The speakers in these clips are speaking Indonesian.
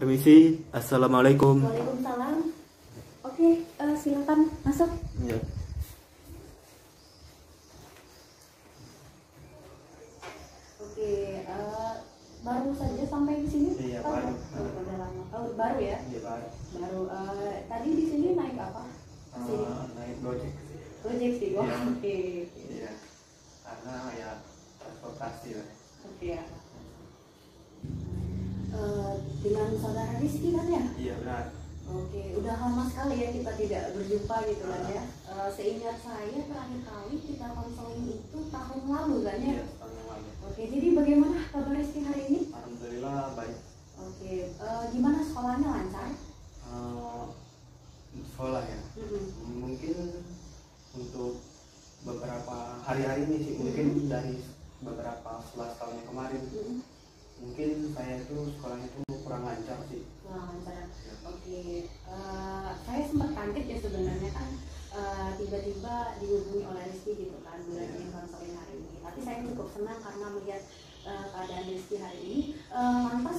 Permisi, assalamualaikum. Waalaikumsalam. Oke, silakan masuk. Ya. Oke, baru saja sampai di sini? Iya, Oh, baru. udah lama. Oh, baru ya? Iya, Pak. Baru. Tadi di sini naik apa? Sini. Naik Gojek sih. Gojek sih. Wah, Iya. oke. Iya. Karena ya transportasi lah. Oke ya. Dengan saudara Rizky kan ya? Iya, benar. Oke, udah lama sekali ya kita tidak berjumpa gitu kan ya. Seingat saya terakhir kali kita konseling itu tahun lalu kan ya? Iya, tahun yang lalu. Oke, jadi bagaimana kabar Rizky hari ini? Alhamdulillah baik. Oke, gimana sekolahnya lancar? Sekolah ya. Mungkin untuk beberapa hari-hari ini sih, mungkin dari beberapa 11 tahun yang kemarin, mungkin saya itu sekolahnya itu kurang lancar sih. Kurang lancar. Oke, saya sempat kaget ya sebenarnya kan tiba-tiba dihubungi oleh Rizky gitu kan bulan ini konseling hari ini. Tapi saya cukup senang karena melihat keadaan Rizky hari ini. Lantas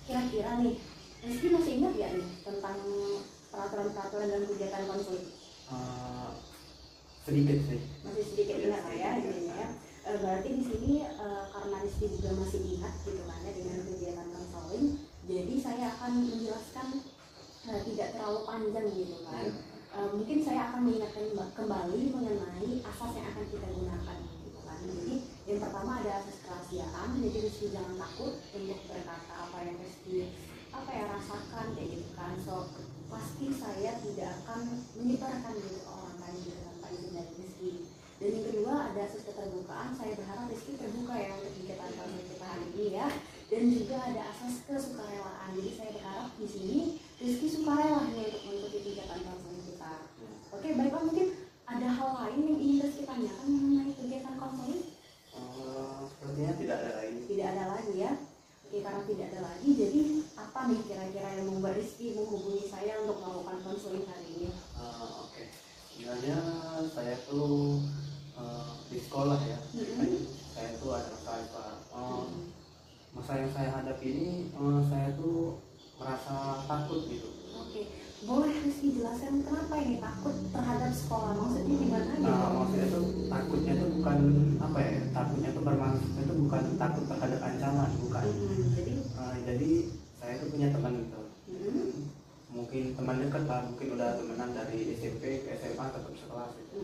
kira-kira nih, Rizky masih ingat ya nih tentang peraturan-peraturan dan kegiatan konseling? Sedikit sih. Masih sedikit ingat lah ya ini ya. Berarti di sini karena Rizky juga masih ingat gitu kan ya dengan kegiatan konseling, jadi saya akan menjelaskan tidak terlalu panjang gitu kan. Mungkin saya akan mengingatkan kembali mengenai asas yang akan kita gunakan gitu kan. Jadi yang pertama ada asas kerahasiaan, jadi Rizky jangan takut untuk berkata apa yang Rizky rasakan kayak gitu kan. So pasti saya tidak akan menyebarkan gitu ke orang lain gitu tanpa izin dari Rizky. Dan yang kedua ada asas keterbukaan, saya berharap Rizky terbuka ya untuk kegiatan konseling kita hari ini ya. Dan juga ada asas kesukarelaan, jadi saya berharap di sini Rizky sukarela nih untuk mengikuti kegiatan konseling kita. Oke, baiklah, mungkin ada hal lain yang ingin Rizky tanyakan mengenai kegiatan konseling? Sepertinya tidak ada lagi. Tidak ada lagi ya. Oke, karena tidak ada lagi, jadi apa nih kira-kira yang membuat Rizky menghubungi saya untuk melakukan konseling hari ini? Oke. Sebenarnya saya tuh di sekolah ya. Saya tuh ada masalah. Masa yang saya hadapi ini saya tuh merasa takut gitu. Oke, boleh Rizky jelaskan kenapa ini takut terhadap sekolah? Maksudnya gimana gitu? Maksudnya tuh takutnya tuh bukan apa ya? Takutnya tuh bermaksud itu bukan takut terhadap ancaman, bukan. Jadi saya tuh punya teman gitu. Mungkin teman dekat lah, mungkin udah temenan dari SMP ke SMA tetap sekelas gitu.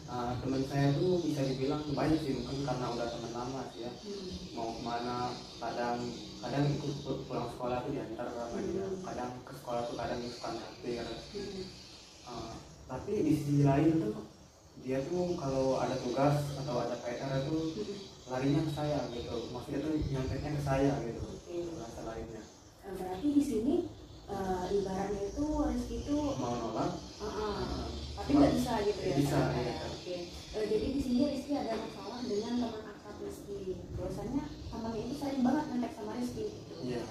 Teman saya tuh bisa dibilang banyak sih, mungkin karena udah teman lama sih ya. Mau kemana kadang ikut pulang sekolah tuh diantar sama dia, kadang ke sekolah tuh kadang suka traktir. Tapi di sisi lain tuh dia tuh kalau ada tugas atau ada PR tuh larinya ke saya gitu, maksudnya tuh nyonteknya ke saya gitu. Rasa lainnya. Berarti di sini ibaratnya itu Rizky itu Mau nolak, tapi nggak bisa gitu ya? Bisa, ya. Oke. Jadi di sini Rizky ada masalah dengan teman akrab Rizky. Biasanya temannya itu sering banget ngontek sama Rizky. Iya.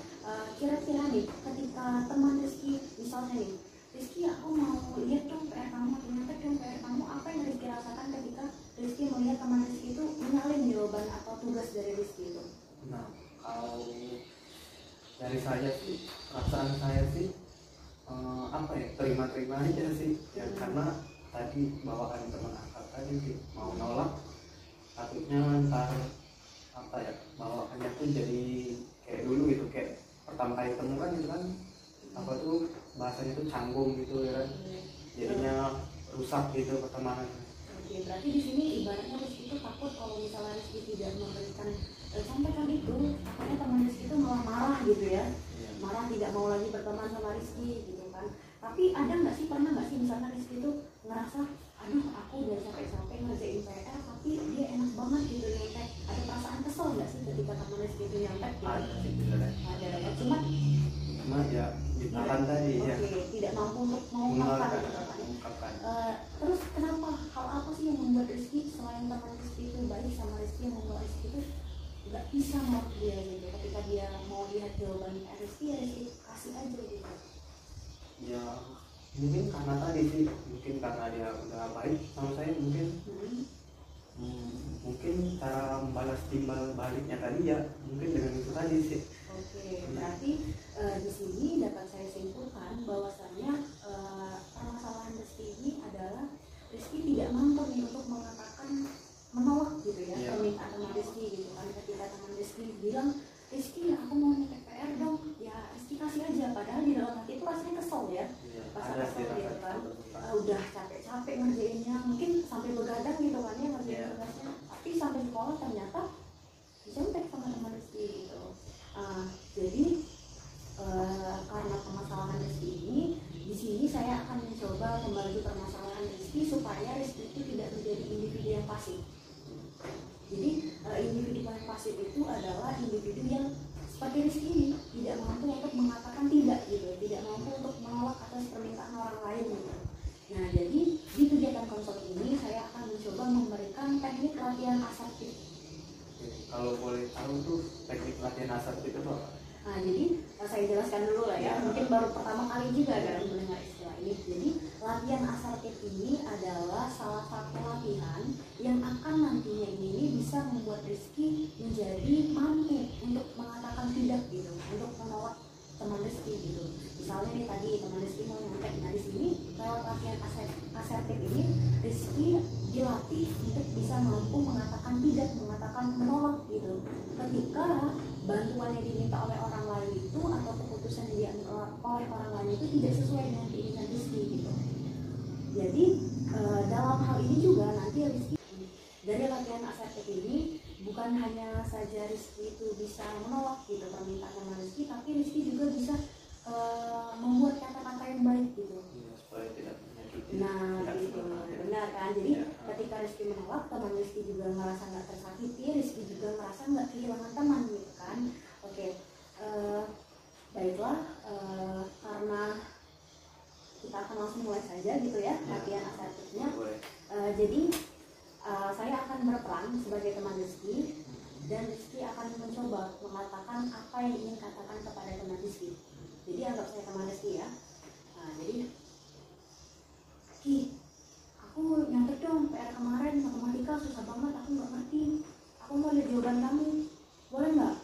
Kira-kira nih, ketika teman Rizky, misalnya nih, Rizky aku mau lihat dong PR kamu, ternyata dong PR kamu, apa yang Rizky rasakan ketika Rizky melihat teman Rizky itu menyalin jawaban atau tugas dari Rizky itu? Nah, kalau dari saya sih, perasaan saya sih terima-terima aja sih ya, karena tadi bawaan teman akal tadi sih mau nolak, takutnya ntar bawaannya tuh jadi kayak dulu gitu, kayak pertama kali ketemu kan gitu kan, apa tuh bahasanya tuh canggung gitu ya kan, jadinya rusak gitu pertemanan. Oke, berarti di sini ibaratnya Rizky itu takut kalau misalnya Rizky tidak memberikan contekan itu, takutnya teman Rizky itu malah marah gitu ya, marah tidak mau lagi berteman sama Rizky gitu kan. Tapi ada nggak sih, pernah nggak sih misalnya Rizky itu ngerasa, aduh aku udah capek-capek ngerjain PR tapi dia enak banget gitu nyontek, ada perasaan kesel nggak sih ketika teman Rizky itu nyontek gitu? Ada sih beneran. Ada ya, cuma ya ditahan tadi ya. Oke, tidak mampu untuk mengungkapkan gitu kan. Terus kenapa, hal apa sih yang membuat Rizky selain teman Rizky itu baik sama Rizky, yang membuat Rizky itu nggak bisa mau dia gitu, ketika dia mau lihat jawaban Rizky ya Rizky kasih aja gitu? Ya mungkin karena tadi sih, mungkin karena dia udah baik sama saya, mungkin cara membalas timbal baliknya tadi ya mungkin dengan itu tadi sih. Oke, berarti di tidak mampu nih untuk mengatakan menolak gitu ya permintaan teman Rizky gitu kan. Ketika teman Rizky bilang, Rizky aku mau nyetek PR dong, ya Rizky kasih aja, padahal di dalam hati itu rasanya kesel ya, rasa kesel gitu kan. Udah capek-capek ngerjainnya, mungkin sampai begadang gitu kan ya ngerjain tugasnya, tapi sampai sekolah ternyata dicontek sama teman Rizky gitu. Jadi karena permasalahan Rizky ini, di sini saya akan mencoba membagi permasalahan Rizky supaya Rizky itu tidak menjadi individu yang pasif. Jadi individu yang pasif itu adalah individu yang seperti Rizky ini, tidak mampu untuk mengatakan tidak gitu, tidak mampu untuk menolak atas permintaan orang lain gitu. Nah, jadi di kegiatan konseling ini saya akan mencoba memberikan teknik latihan asertif. Kalau boleh tahu tuh teknik latihan asertif itu apa? Nah, jadi saya jelaskan dulu lah ya, mungkin baru pertama kali juga kan mendengar istilah ini. Jadi latihan asertif ini adalah salah satu latihan yang akan nantinya ini bisa membuat Rizky menjadi mampu untuk mengatakan tidak gitu, untuk menolak teman Rizky gitu. Misalnya nih tadi teman Rizky mau nyontek, nah di sini lewat latihan asertif ini Rizky dilatih untuk bisa mampu mengatakan tidak, mengatakan menolak gitu. Ketika bantuan yang diminta oleh orang lain itu atau keputusan yang diambil oleh orang lain itu tidak sesuai dengan keinginan Rizky gitu. Jadi dalam hal ini juga nanti Rizky dari latihan asertif ini bukan hanya saja Rizky itu bisa menolak gitu permintaan teman Rizky, tapi Rizky juga bisa membuat kata-kata yang baik gitu. Supaya tidak menyakiti. Nah, gitu, benar kan? Jadi ketika Rizky menolak, teman Rizky juga merasa nggak tersakiti, Rizky juga merasa nggak kehilangan teman gitu kan? Oke, baiklah, karena kita akan langsung mulai saja gitu ya latihan asertifnya. Jadi saya akan berperan sebagai teman Rizky dan Rizky akan mencoba mengatakan apa yang ingin katakan kepada teman Rizky. Jadi anggap saya teman Rizky ya. Nah, jadi Ki, aku nyontek dong PR kemarin matematika susah banget, aku nggak ngerti. Aku mau lihat jawaban kamu, boleh nggak?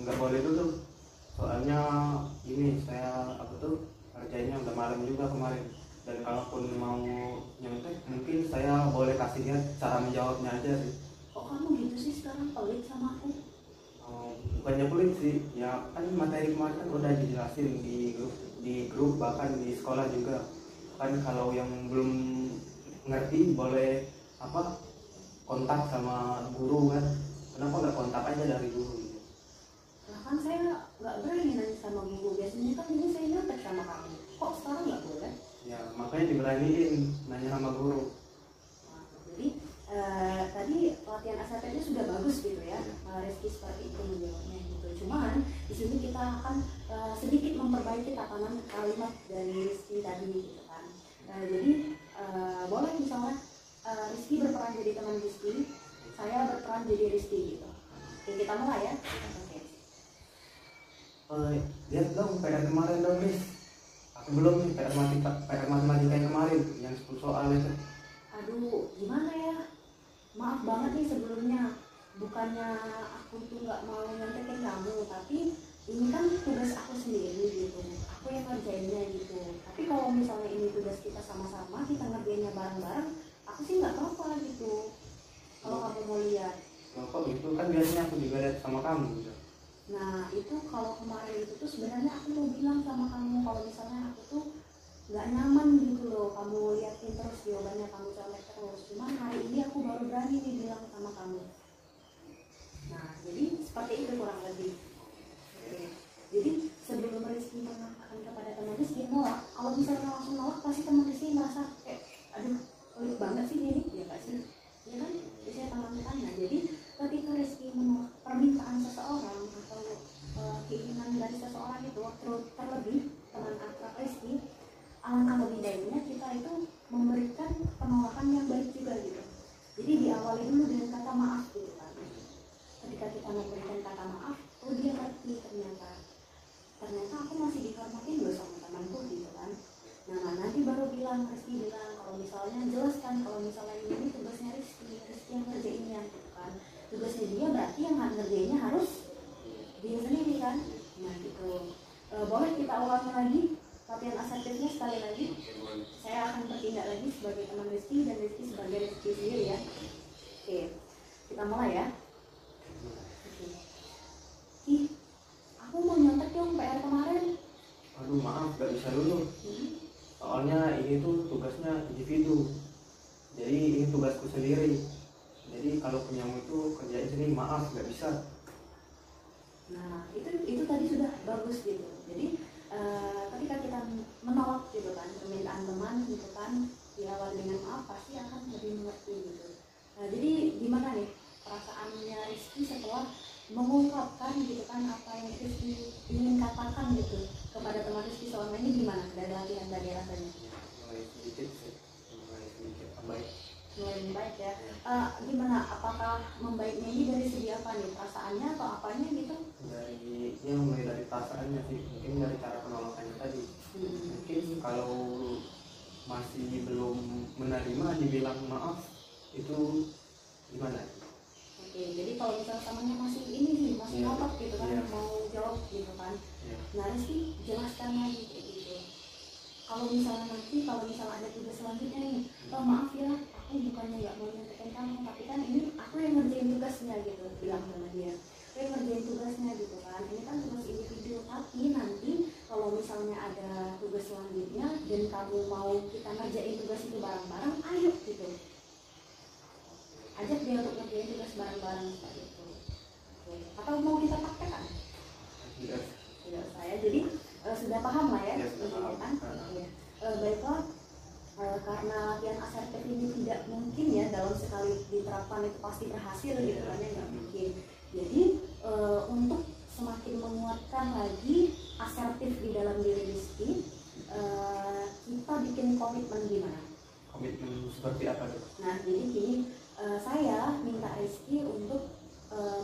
Nggak boleh dulu. Soalnya ini aku tuh kerjanya udah malam juga kemarin. Dan kalaupun mau nyontek, mungkin saya boleh kasih lihat cara menjawabnya aja sih. Kok kamu gitu sih sekarang pelit sama aku? Bukannya pelit sih, ya kan materi kemarin kan udah dijelasin di grup bahkan di sekolah juga. Kan kalau yang belum ngerti boleh kontak sama guru kan. Kenapa nggak kontak aja dari guru gitu? Nah kan saya nggak berani nanya sama guru, biasanya kan ini saya nyontek sama kamu. Kok sekarang nggak boleh? Ya makanya diberaniin nanya sama guru. Nah, jadi tadi latihan asertifnya sudah bagus gitu ya, Rizky seperti itu menjawabnya gitu. Cuman di sini kita akan sedikit memperbaiki tatanan kalimat dari Rizky tadi gitu kan. Jadi boleh misalnya Rizky berperan jadi teman Rizky, saya berperan jadi Rizky gitu. Oke, kita mulai ya. Oke. Lihat dong PR kemarin dong Riz. Aku belum nih PR matematika yang kemarin yang 10 soal itu. Aduh, gimana ya? Maaf banget nih sebelumnya. Bukannya aku tuh nggak mau nyontekin kamu, tapi ini kan tugas aku sendiri gitu. Aku yang ngerjainnya gitu. Tapi kalau misalnya ini tugas kita sama-sama, kita ngerjainnya bareng-bareng, aku sih nggak apa-apa gitu. Kalau kamu mau lihat. Kok gitu kan biasanya aku juga lihat sama kamu gitu. Nah itu kalau kemarin itu tuh sebenarnya aku mau bilang sama kamu kalau misalnya aku tuh nggak nyaman gitu loh kamu liatin terus jawabannya, kamu colek terus. Cuman hari ini aku baru berani nih bilang sama kamu. Nah jadi seperti itu kurang lebih. Oke. Jadi sebelum Rizky mengatakan kepada teman Rizky nolak, kalau misalnya langsung nolak pasti teman Rizky merasa kayak aduh pelit banget sih ini, ya nggak sih? Ya kan? Biasanya teman tanya. Jadi ketika Rizky menolak permintaan seseorang atau keinginan dari seseorang itu, terlebih teman akrab Rizky, alangkah lebih baiknya kita itu memberikan penolakan yang baik juga gitu. Jadi diawali dulu dengan kata maaf gitu kan. Ketika kita memberikan kata maaf, oh dia ngerti ternyata aku masih dihormatin loh sama temanku gitu kan. Nah nanti baru Rizky bilang kalau misalnya jelaskan kalau misalnya ini tugasnya Rizky yang ngerjainnya gitu kan. Tugasnya dia berarti yang ngerjainnya harus dia sendiri kan. Nah gitu. Boleh kita ulangi lagi latihan asertifnya sekali lagi. Saya akan bertindak lagi sebagai teman Rizky dan Rizky sebagai Rizky sendiri ya. Oke, kita mulai ya. Oke. Ih, aku mau nyontek dong PR kemarin. Aduh maaf, gak bisa dulu. Soalnya ini tuh tugasnya individu. Jadi ini tugasku sendiri. Jadi kalau punyamu itu kerjain sini, maaf gak bisa. Nah, itu tadi sudah bagus gitu. Jadi ketika kita menolak gitu kan permintaan teman gitu kan, diawali dengan maaf pasti akan lebih mengerti gitu. Nah, jadi gimana nih perasaannya Rizky setelah mengungkapkan gitu kan apa yang Rizky ingin katakan gitu kepada teman Rizky selama ini, gimana dari latihan tadi rasanya? Mulai sedikit membaik. Mulai membaik ya. Gimana, apakah membaiknya ini dari segi apa nih, perasaannya atau apanya gitu? Mulai dari perasaannya sih, mungkin dari cara penolakannya tadi. Mungkin kalau masih belum menerima dibilang maaf itu gimana? Oke, jadi kalau misalnya temannya masih ini nih, masih ngotot gitu kan, mau jawab gitu kan. Nah, Rizky jelaskan lagi kayak gitu. Kalau misalnya ada tugas selanjutnya nih, oh maaf ya, aku bukannya nggak mau nyontekin kamu, tapi kan ini aku yang ngerjain tugasnya gitu, bilang sama dia. Aku yang ngerjain tugasnya gitu kan, ini kan tugas individu, tapi nanti kalau misalnya ada tugas selanjutnya dan kamu mau kita ngerjain tugas itu bareng-bareng, ayo gitu. Ajak dia untuk ngerjain tugas bareng-bareng seperti itu. Oke. Atau mau kita praktekkan? Tidak saya, jadi sudah paham lah ya, kan? Baiklah, karena latihan asertif ini tidak mungkin ya dalam sekali diterapkan itu pasti berhasil gitu kan ya, nggak mungkin. Jadi untuk semakin menguatkan lagi asertif di dalam diri Rizky, kita bikin komitmen gimana? Komitmen seperti apa tuh? Nah, jadi gini, saya minta Rizky untuk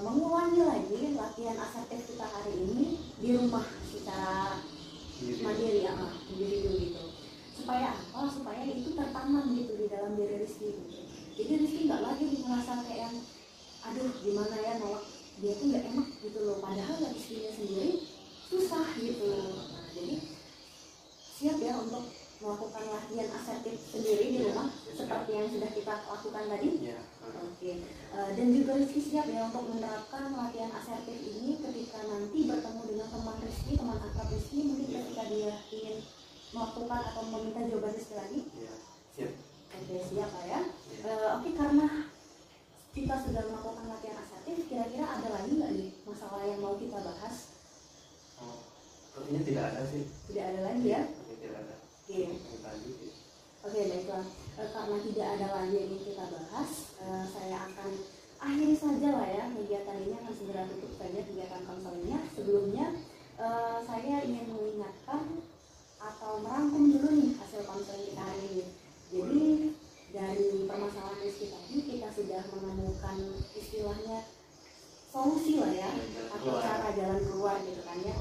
mengulangi lagi latihan asertif kita hari ini di rumah secara mandiri ya, individu gitu. Supaya apa? Supaya itu tertanam gitu di dalam diri Rizky gitu. Jadi Rizky nggak lagi merasa kayak yang aduh gimana ya nolak dia tuh nggak enak gitu loh, padahal Rizky-nya sendiri susah gitu. Nah, jadi siap ya untuk melakukan latihan asertif sendiri di rumah seperti yang sudah kita lakukan tadi. Oke. Dan juga Rizky siap ya untuk menerapkan latihan asertif ini ketika nanti bertemu dengan teman Rizky, teman akrab Rizky, mungkin ketika dia ingin melakukan atau meminta jawaban Rizky lagi. Siap. Oke, siap lah ya. Oke, karena kita sudah melakukan latihan asertif, kira-kira ada lagi nggak nih masalah yang mau kita bahas? Sepertinya tidak ada sih. Tidak ada lagi ya? Tidak ada. Oke, baiklah. Karena tidak ada lagi yang ingin kita bahas, saya akan akhiri saja lah ya kegiatan ini, akan segera tutup saja kegiatan konselingnya. Sebelumnya saya ingin mengingatkan atau merangkum dulu nih hasil konseling kita hari ini. Jadi dari permasalahan Rizky tadi kita sudah menemukan istilahnya solusi lah ya, atau cara jalan keluar gitu kan ya,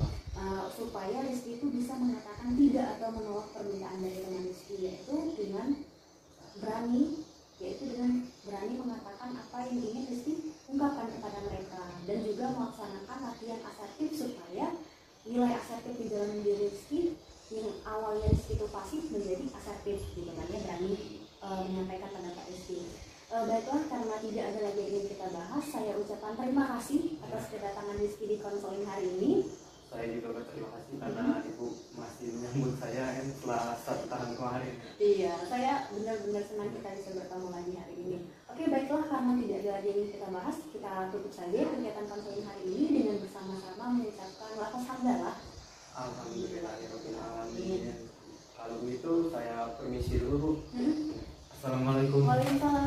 supaya Rizky itu bisa mengatakan tidak atau menolak permintaan dari teman Rizky, yaitu dengan berani mengatakan apa yang ingin Rizky ungkapkan kepada mereka, dan juga melaksanakan latihan asertif supaya nilai asertif di dalam diri Rizky yang awalnya Rizky itu pasif menjadi asertif gitu kan ya, berani menyampaikan pendapat Rizky. Baiklah, karena tidak ada lagi yang ingin kita bahas, saya ucapkan terima kasih atas kedatangan Rizky di konseling hari ini. Saya juga berterima kasih karena Ibu masih menyambut saya kan setelah 1 tahun kemarin. Iya, saya benar-benar senang kita bisa bertemu lagi hari ini. Oke, baiklah, karena tidak ada lagi yang ingin kita bahas, kita tutup saja kegiatan konseling hari ini dengan bersama-sama mengucapkan lafaz hamdalah. Alhamdulillahirabbil alamin. Kalau begitu saya permisi dulu, Bu. Assalamualaikum. Waalaikumsalam